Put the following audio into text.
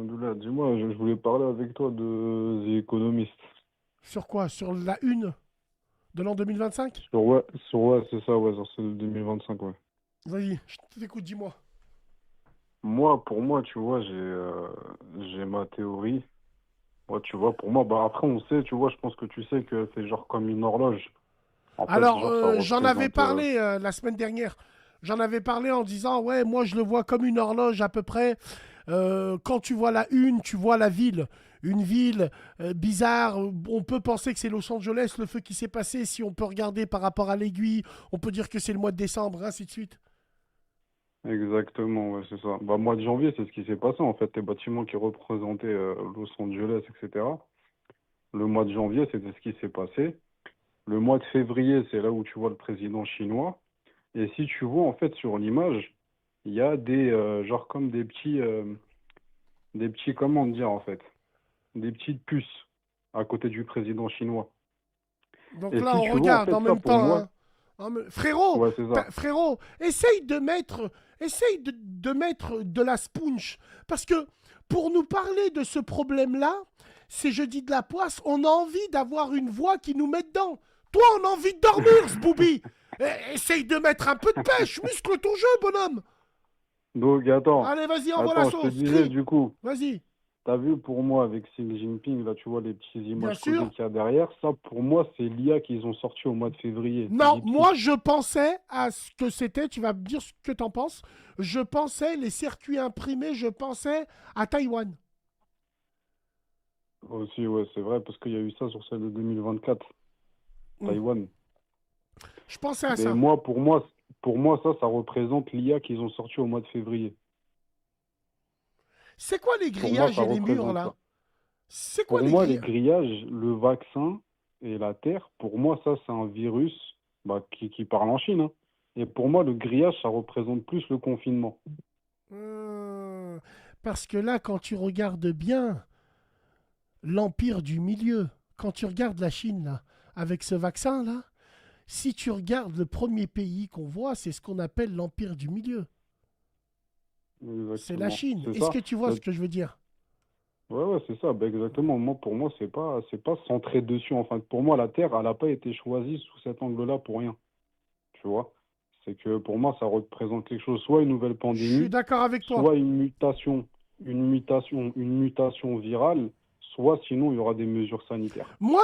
Alhamdoulilah, dis-moi, je voulais parler avec toi de The Economist. Sur quoi? Sur la une de l'an 2025? Ouais, c'est ça, ouais, sur celle de 2025, ouais. Vas-y, je t'écoute, dis-moi. Pour moi, tu vois, j'ai ma théorie. Moi, tu vois, pour moi, bah après, on sait, tu vois, je pense que tu sais que c'est genre comme une horloge. En fait, Alors, genre, ça j'en avais représente. parlé la semaine dernière. J'en avais parlé en disant, ouais, moi je le vois comme une horloge à peu près. Quand tu vois la une, tu vois la ville. Une ville bizarre. On peut penser que c'est Los Angeles, le feu qui s'est passé. Si on peut regarder par rapport à l'aiguille, on peut dire que c'est le mois de décembre, ainsi de suite. Exactement, ouais, c'est ça. Bah, mois de janvier, c'est ce qui s'est passé, en fait, les bâtiments qui représentaient Los Angeles, etc. Le mois de janvier, c'était ce qui s'est passé. Le mois de février, c'est là où tu vois le président chinois. Et si tu vois, en fait, sur l'image, il y a genre comme des petits, comment dire, en fait, des petites puces à côté du président chinois. Donc Et là, si on tu vois, en regarde fait, en ça, même pour temps, moi, hein. Frérot, ouais, c'est ça. frérot, essaye de mettre de la sponge. Parce que pour nous parler de ce problème-là, c'est jeudi de la poisse, on a envie d'avoir une voix qui nous met dedans. Toi, on a envie de dormir, Zboubi. Essaye de mettre un peu de pêche, muscle ton jeu, bonhomme. Donc, attends, Allez, vas-y, envoie la attends, je te sauce, disais, crie. du coup, Vas-y. t'as vu, pour moi, avec Xi Jinping, là, tu vois les petites Bien images codées sûr. qu'il y a derrière, ça, pour moi, c'est l'IA qu'ils ont sorti au mois de février, c'est Non, moi DeepSeek. je pensais à ce que c'était, tu vas me dire ce que t'en penses. Je pensais les circuits imprimés, je pensais à Taïwan. Aussi, ouais, c'est vrai, parce qu'il y a eu ça sur celle de 2024, Hmm. Taïwan. Je pensais à Mais ça. pour moi, ça représente l'IA qu'ils ont sorti au mois de février. C'est quoi les Pour moi, grillages ça et les murs représente ça. là? C'est quoi Pour les moi, les grillages? grillages, le vaccin et la Terre, pour moi, ça, c'est un virus bah, qui parle en Chine, hein. Et pour moi, le grillage, ça représente plus le confinement. Hmm. Parce que là, quand tu regardes bien l'empire du milieu, quand tu regardes la Chine là, avec ce vaccin là, si tu regardes le premier pays qu'on voit, c'est ce qu'on appelle l'empire du milieu. C'est la Exactement. Chine. C'est Est-ce ça. que tu vois Bah, ce que je veux dire? ouais, ouais, c'est ça. Bah, exactement. Moi, pour moi, c'est pas centré dessus. Enfin, pour moi, la Terre, elle n'a pas été choisie sous cet angle-là pour rien. Tu vois? C'est que pour moi, ça représente quelque chose, soit une nouvelle Je suis pandémie, d'accord avec toi. soit une mutation virale, soit sinon il y aura des mesures sanitaires. Moi,